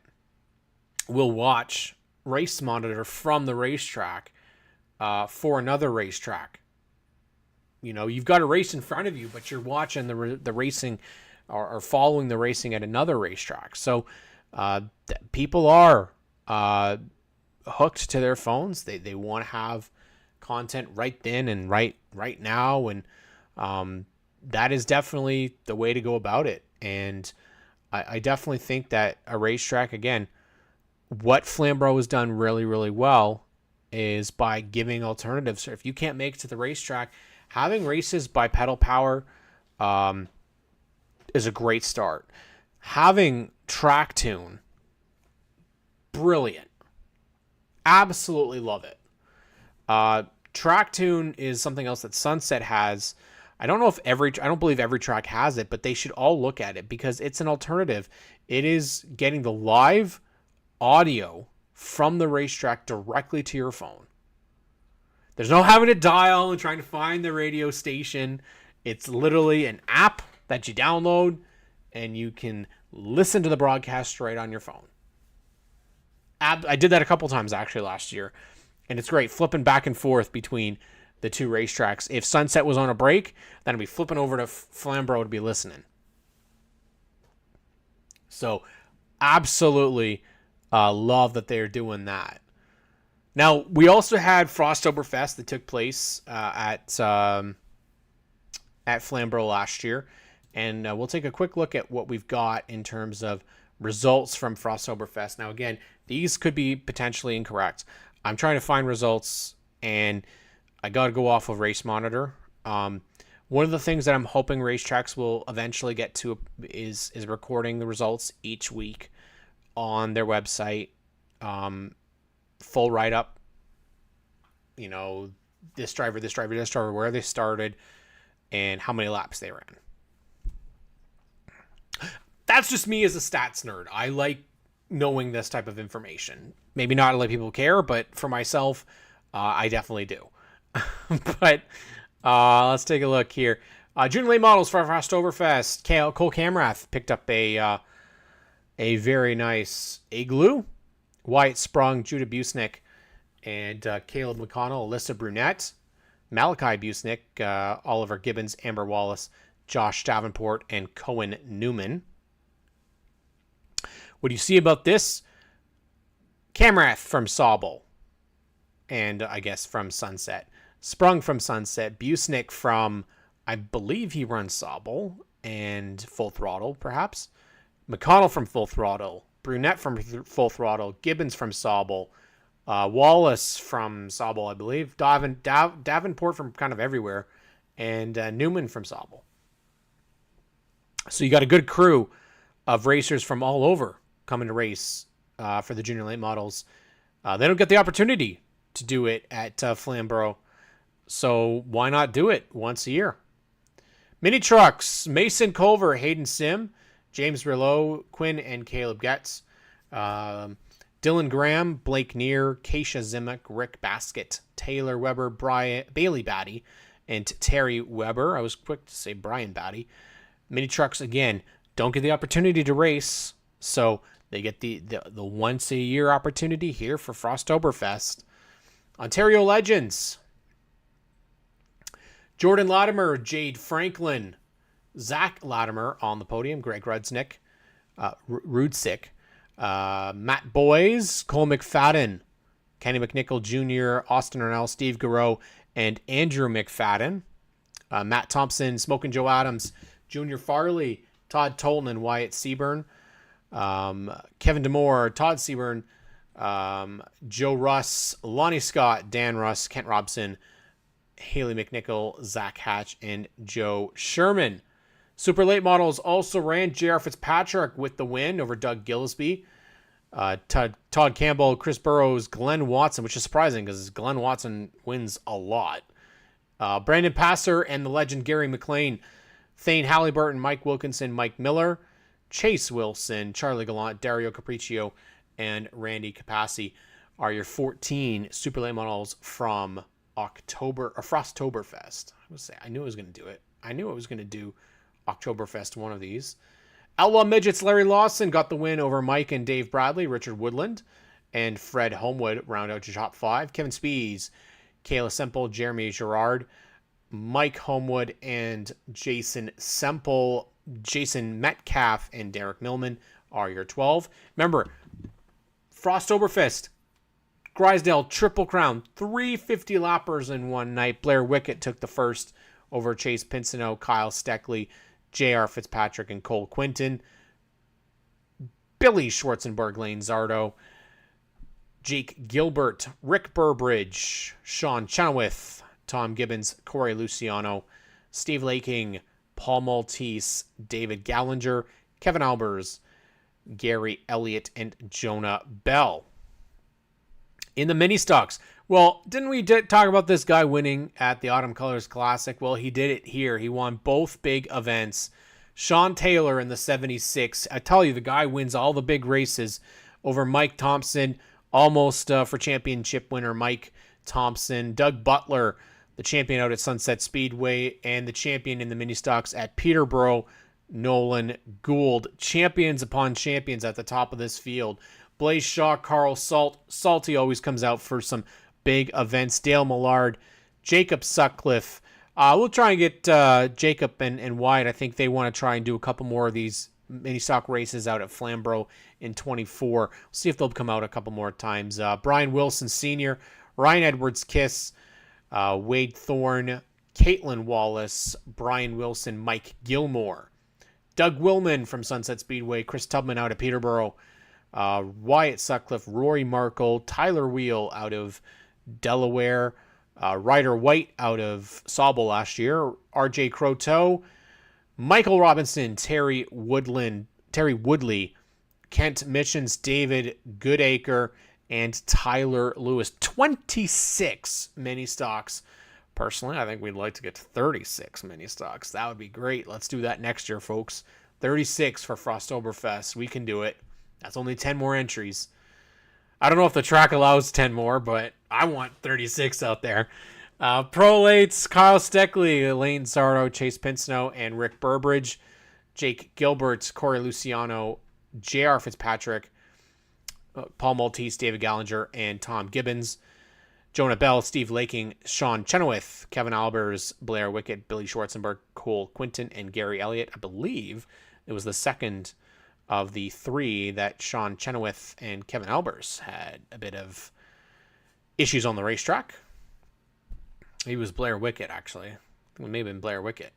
will watch Race Monitor from the racetrack for another racetrack. You've got a race in front of you, but you're watching the racing or following the racing at another racetrack. So people are hooked to their phones. They want to have content right then and right now, and that is definitely the way to go about it. And I definitely think that a racetrack, again, what Flambro has done really, really well is by giving alternatives. So if you can't make it to the racetrack, having races by Pedal Power is a great start. Having Track Tune, brilliant. Absolutely love it. Track Tune is something else that Sunset has. I don't believe every track has it, but they should all look at it because it's an alternative. It is getting the live audio from the racetrack directly to your phone. There's no having to dial and trying to find the radio station. It's literally an app that you download and you can listen to the broadcast right on your phone. I did that a couple times actually last year, and it's great flipping back and forth between the two racetracks. If Sunset was on a break, then I'd be flipping over to Flambro to be listening. So absolutely love that they're doing that. Now, we also had Frostoberfest that took place at Flambro last year, and we'll take a quick look at what we've got in terms of results from Frostoberfest. Now, again, these could be potentially incorrect. I'm trying to find results, and I got to go off of Race Monitor. One of the things that I'm hoping racetracks will eventually get to is recording the results each week on their website. Full write-up. You know, this driver, where they started, and how many laps they ran. That's just me as a stats nerd. I like knowing this type of information. Maybe not a lot of people care, but for myself, I definitely do. But let's take a look here. Junior late models for Frostoberfest. Cole Camrath picked up a very nice Igloo. Wyatt Sprung, Judah Busnick, and Caleb McConnell, Alyssa Brunette, Malachi Busnick, Oliver Gibbons, Amber Wallace, Josh Davenport, and Cohen Newman. What do you see about this? Camrath from Sauble, and I guess from Sunset. Sprung from Sunset. Busnick from, I believe he runs Sauble and Full Throttle, perhaps. McConnell from Full Throttle. Brunette from Full Throttle. Gibbons from Sauble. Wallace from Sauble, I believe. Davenport from kind of everywhere. And Newman from Sauble. So you got a good crew of racers from all over coming to race for the junior late models. They don't get the opportunity to do it at Flambro. So why not do it once a year? Mini trucks, Mason Culver, Hayden Sim, James Rillo, Quinn and Caleb Getz, Dylan Graham, Blake Neer, Keisha Zimick, Rick Baskett, Taylor Weber, Bailey Batty, and Terry Weber. I was quick to say Brian Batty. Mini trucks, again, don't get the opportunity to race, so they get the once a year opportunity here for Frostoberfest. Ontario Legends. Jordan Latimer, Jade Franklin, Zach Latimer on the podium, Greg Rudsick, Matt Boys, Cole McFadden, Kenny McNichol Jr., Austin Arnell, Steve Garreau, and Andrew McFadden. Matt Thompson, Smokin' Joe Adams, Junior Farley, Todd Tolton, and Wyatt Seaburn. Kevin Demore, Todd Seaburn, Joe Russ, Lonnie Scott, Dan Russ, Kent Robson, Haley McNichol, Zach Hatch, and Joe Sherman. Super late models also ran. J.R. Fitzpatrick with the win over Doug Gillespie. Todd Campbell, Chris Burrows, Glenn Watson, which is surprising because Glenn Watson wins a lot. Brandon Passer and the legend Gary McLean. Thane Halliburton, Mike Wilkinson, Mike Miller, Chase Wilson, Charlie Gallant, Dario Capriccio, and Randy Capassi are your 14 super late models from Frostoberfest. I knew I was going to do it. I knew I was going to do Oktoberfest, one of these. Outlaw Midgets, Larry Lawson got the win over Mike and Dave Bradley. Richard Woodland and Fred Homewood round out your top 5. Kevin Spees, Kayla Semple, Jeremy Gerard, Mike Homewood, and Jason Semple. Jason Metcalf and Derek Millman are your 12. Remember, Frostoberfest, Grisdale Triple Crown, 350 lappers in one night. Blair Wickett took the first over Chase Pinsino, Kyle Steckley, J.R. Fitzpatrick, and Cole Quinton. Billy Schwarzenberg, Lane Zardo, Jake Gilbert, Rick Burbridge, Sean Chenoweth, Tom Gibbons, Corey Luciano, Steve Laking, Paul Maltese, David Gallinger, Kevin Albers, Gary Elliott, and Jonah Bell. In the mini stocks, well, didn't we talk about this guy winning at the Autumn Colors Classic? Well, he did it here. He won both big events. Sean Taylor in the 76. I tell you, the guy wins all the big races over Mike Thompson, almost for championship winner Mike Thompson. Doug Butler, the champion out at Sunset Speedway, and the champion in the mini stocks at Peterborough, Nolan Gould. Champions upon champions at the top of this field. Blaze Shaw, Carl Salty always comes out for some big events. Dale Millard, Jacob Sutcliffe. We'll try and get Jacob and Wyatt. I think they want to try and do a couple more of these mini stock races out at Flambro in 24. We'll see if they'll come out a couple more times. Brian Wilson Sr., Ryan Edwards Kiss, Wade Thorne, Caitlin Wallace, Brian Wilson, Mike Gilmore, Doug Willman from Sunset Speedway, Chris Tubman out of Peterborough, Wyatt Sutcliffe, Rory Markle, Tyler Wheel out of Delaware, Ryder White out of Sauble last year, RJ Croteau, Michael Robinson, Terry Woodley, Kent Mitchens, David Goodacre, and Tyler Lewis. 26 mini stocks. Personally, I think we'd like to get to 36 mini stocks. That would be great. Let's do that next year, folks. 36 for Frostoberfest. We can do it. That's only 10 more entries. I don't know if the track allows 10 more, but I want 36 out there. Prolates, Kyle Steckley, Lane Zardo, Chase Pinsnow, and Rick Burbridge. Jake Gilbert, Corey Luciano, J.R. Fitzpatrick, Paul Maltese, David Gallinger, and Tom Gibbons. Jonah Bell, Steve Laking, Sean Chenoweth, Kevin Albers, Blair Wickett, Billy Schwartzenberg, Cole Quinton, and Gary Elliott. I believe it was the second of the three that Sean Chenoweth and Kevin Albers had a bit of issues on the racetrack. He was Blair Wickett, actually. I think it may have been Blair Wickett.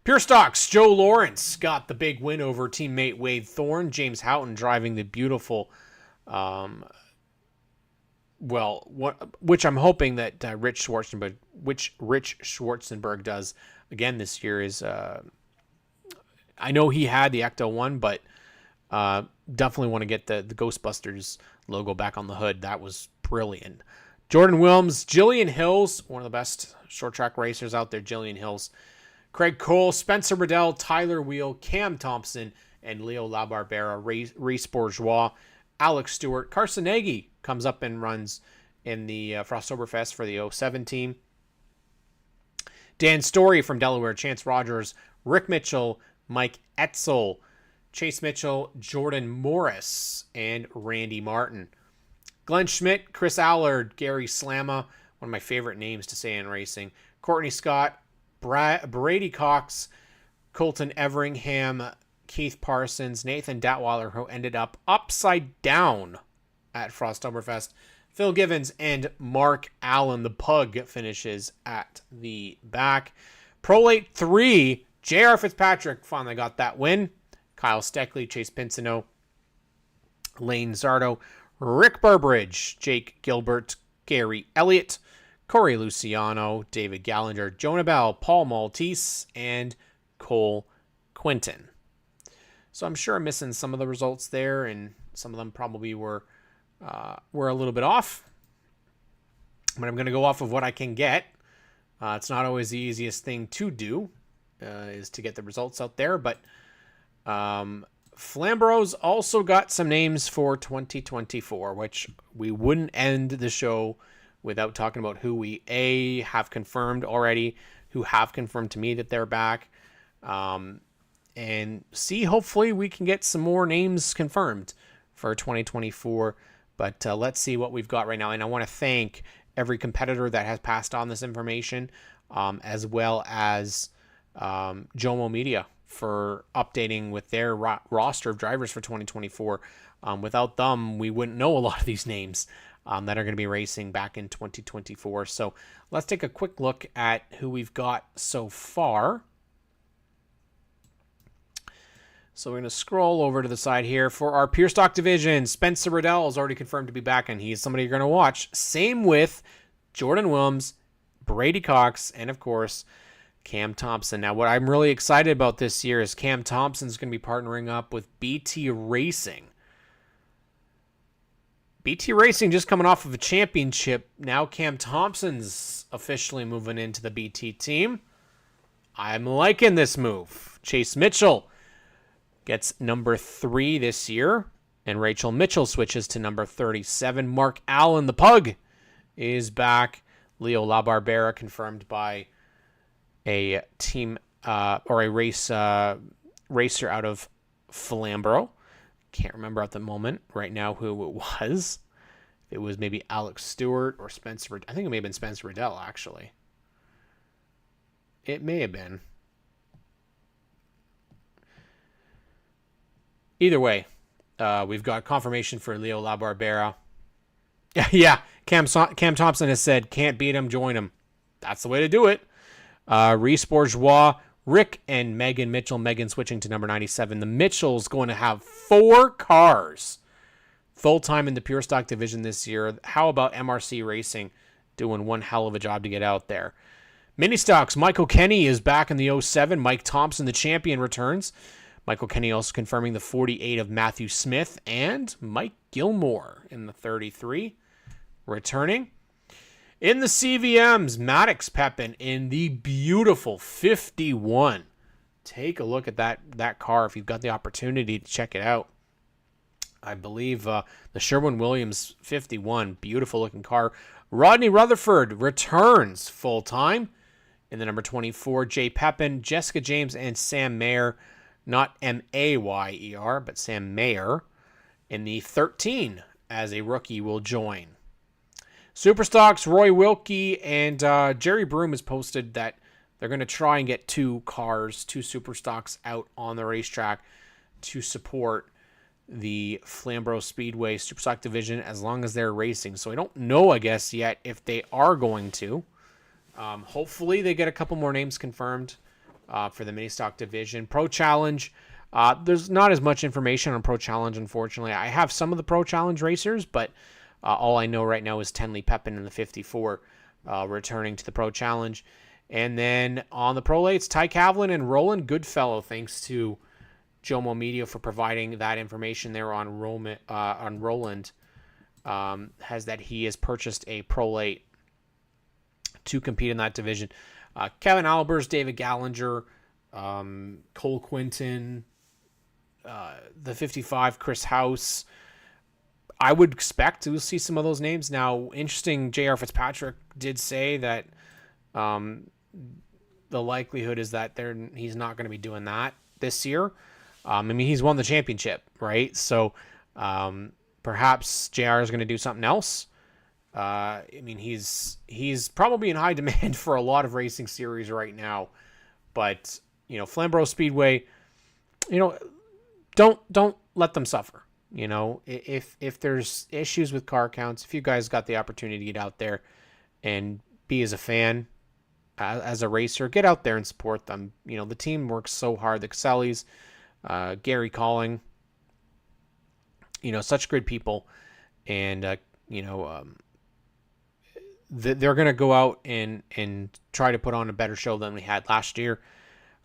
Pure Stocks, Joe Lawrence got the big win over teammate Wade Thorne. James Houghton driving the beautiful, which I'm hoping that Rich Schwartzenberg does again this year is, I know he had the Ecto one, but definitely want to get the Ghostbusters logo back on the hood. That was brilliant. Jordan Wilms, Jillian Hills, one of the best short track racers out there, Jillian Hills. Craig Cole, Spencer Riddell, Tyler Wheel, Cam Thompson, and Leo LaBarbera, Reese Bourgeois, Alex Stewart. Carson Nagy comes up and runs in the Frostoberfest for the 07 team. Dan Story from Delaware, Chance Rogers, Rick Mitchell, Mike Etzel, Chase Mitchell, Jordan Morris, and Randy Martin. Glenn Schmidt, Chris Allard, Gary Slamma, one of my favorite names to say in racing. Courtney Scott, Brady Cox, Colton Everingham, Keith Parsons, Nathan Datweiler, who ended up upside down at Frostoberfest. Phil Givens and Mark Allen, the pug, finishes at the back. Prolate 3, J.R. Fitzpatrick finally got that win. Kyle Steckley, Chase Pinsino, Lane Zardo, Rick Burbridge, Jake Gilbert, Gary Elliott, Corey Luciano, David Gallinger, Jonah Bell, Paul Maltese, and Cole Quinton. So I'm sure I'm missing some of the results there, and some of them probably were a little bit off. But I'm going to go off of what I can get. It's not always the easiest thing to do, is to get the results out there, but Flambro's also got some names for 2024, which we wouldn't end the show without talking about who we have confirmed already, who have confirmed to me that they're back, and see, hopefully we can get some more names confirmed for 2024. But let's see what we've got right now. And I want to thank every competitor that has passed on this information, as well as Jomo Media for updating with their roster of drivers for 2024. Without them, we wouldn't know a lot of these names that are going to be racing back in 2024. So let's take a quick look at who we've got so far. So we're going to scroll over to the side here for our Pure Stock division. Spencer Riddell is already confirmed to be back, and he's somebody you're going to watch. Same with Jordan Wilms, Brady Cox, and of course, Cam Thompson. Now, what I'm really excited about this year is Cam Thompson's going to be partnering up with BT Racing. BT Racing just coming off of a championship. Now Cam Thompson's officially moving into the BT team. I'm liking this move. Chase Mitchell gets number 3 this year. And Rachel Mitchell switches to number 37. Mark Allen, the pug, is back. Leo LaBarbera confirmed by a team or a racer out of Flambro. Can't remember at the moment right now who it was. It was maybe Alex Stewart or Spencer. I think it may have been Spencer Riddell, actually. It may have been. Either way, we've got confirmation for Leo LaBarbera. Yeah, Cam Thompson has said, can't beat him, join him. That's the way to do it. Reese Bourgeois, Rick, and Megan Mitchell. Megan switching to number 97. The Mitchells going to have 4 cars full-time in the Pure Stock division this year. How about MRC Racing doing one hell of a job to get out there? Mini Stocks, Michael Kenny is back in the 07. Mike Thompson, the champion, returns. Michael Kenny also confirming the 48 of Matthew Smith, and Mike Gilmore in the 33 returning. In the CVMs, Maddox Pepin in the beautiful 51. Take a look at that car if you've got the opportunity to check it out. I believe the Sherwin-Williams 51, beautiful looking car. Rodney Rutherford returns full-time in the number 24. Jay Pepin, Jessica James, and Sam Mayer, not M-A-Y-E-R, but Sam Mayer in the 13 as a rookie will join. Superstocks, Roy Wilkie and Jerry Broom has posted that they're going to try and get 2 Superstocks out on the racetrack to support the Flambro Speedway Superstock division as long as they're racing. So I don't know, I guess, yet if they are going to. Hopefully they get a couple more names confirmed for the Mini Stock division. Pro Challenge, there's not as much information on Pro Challenge, unfortunately. I have some of the Pro Challenge racers, but all I know right now is Tenley Pepin in the 54 returning to the Pro Challenge. And then on the Pro Lates, Ty Cavlin and Roland Goodfellow, thanks to Jomo Media for providing that information there on Roland, has that he has purchased a Pro Late to compete in that division. Kevin Albers, David Gallinger, Cole Quinton, the 55, Chris House. I would expect to see some of those names. Now, interesting, J.R. Fitzpatrick did say that the likelihood is that he's not going to be doing that this year. I mean, he's won the championship, right? So perhaps JR is going to do something else. I mean, he's probably in high demand for a lot of racing series right now. But, Flambro Speedway, don't let them suffer. If there's issues with car counts, if you guys got the opportunity to get out there and be as a fan, as a racer, get out there and support them. The team works so hard. The Casellis, Gary Calling, such good people, and they're going to go out and try to put on a better show than we had last year.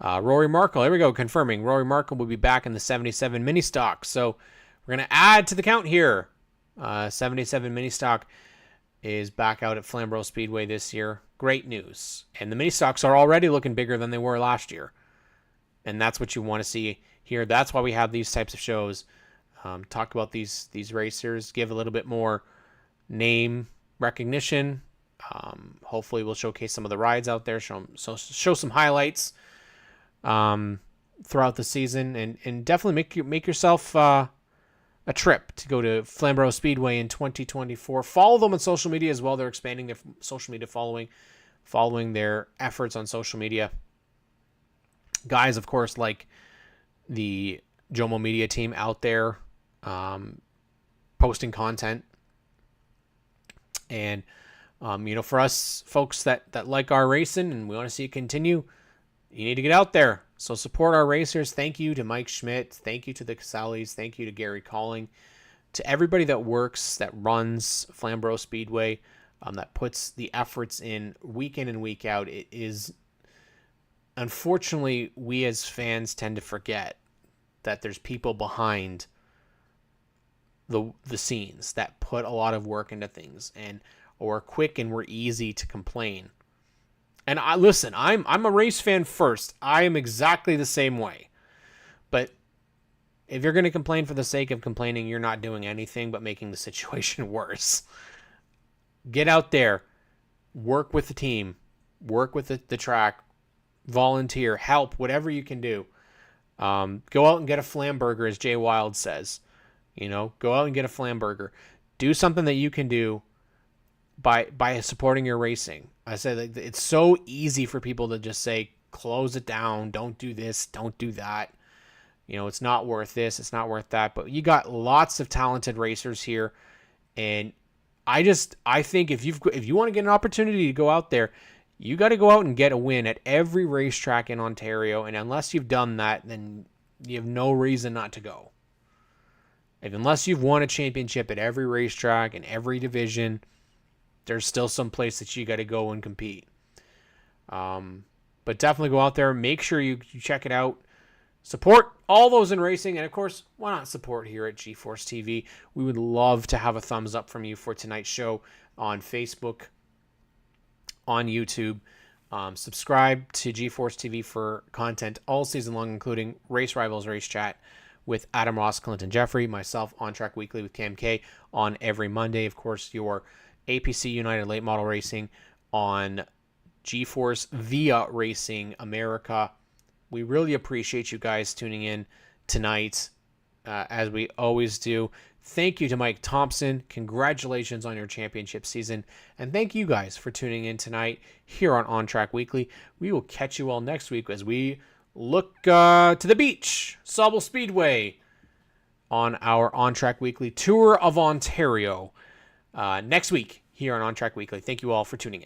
Rory Markle, here we go, confirming Rory Markle will be back in the 77 mini stock. So we're going to add to the count here. 77 mini stock is back out at Flambro Speedway this year. Great news. And the mini stocks are already looking bigger than they were last year. And that's what you want to see here. That's why we have these types of shows. Talk about these racers, give a little bit more name recognition. Hopefully we'll showcase some of the rides out there, show some highlights throughout the season, and definitely make yourself a trip to go to Flambro Speedway in 2024. Follow them on social media as well. They're expanding their social media following their efforts on social media. Guys, of course, like the Jomo Media team out there posting content. And, for us folks that like our racing and we want to see it continue, you need to get out there. So support our racers. Thank you to Mike Schmidt. Thank you to the Casellis. Thank you to Gary Calling. To everybody that runs Flambro Speedway, that puts the efforts in and week out. It is, unfortunately, we as fans tend to forget that there's people behind the scenes that put a lot of work into things and are quick and we're easy to complain. And I'm a race fan first. I am exactly the same way. But If you're going to complain for the sake of complaining, you're not doing anything but making the situation worse. Get out there, work with the team, work with the track, volunteer, help, whatever you can do. Go out and get a Flamburger, as Jay Wild says. Go out and get a Flamburger. Do something that you can do by supporting your racing. I said it's so easy for people to just say, close it down, don't do this, don't do that. It's not worth this, it's not worth that. But you got lots of talented racers here, and I think if you want to get an opportunity to go out there, you got to go out and get a win at every racetrack in Ontario. And unless you've done that, then you have no reason not to go. Unless you've won a championship at every racetrack in every division, there's still some place that you got to go and compete. But definitely go out there. Make sure you check it out. Support all those in racing. And, of course, why not support here at GeForce TV? We would love to have a thumbs up from you for tonight's show on Facebook, on YouTube. Subscribe to GeForce TV for content all season long, including Race Rivals Race Chat with Adam Ross, Clinton Jeffrey, myself, ONTrack Weekly with Cam K on every Monday. Of course, your APC United Late Model Racing on GeForce via Racing America. We really appreciate you guys tuning in tonight, as we always do. Thank you to Mike Thompson. Congratulations on your championship season. And thank you guys for tuning in tonight here on ONTrack Weekly. We will catch you all next week as we look to the beach, Flambro Speedway, on our ONTrack Weekly Tour of Ontario next week here on ONTrack Weekly. Thank you all for tuning in.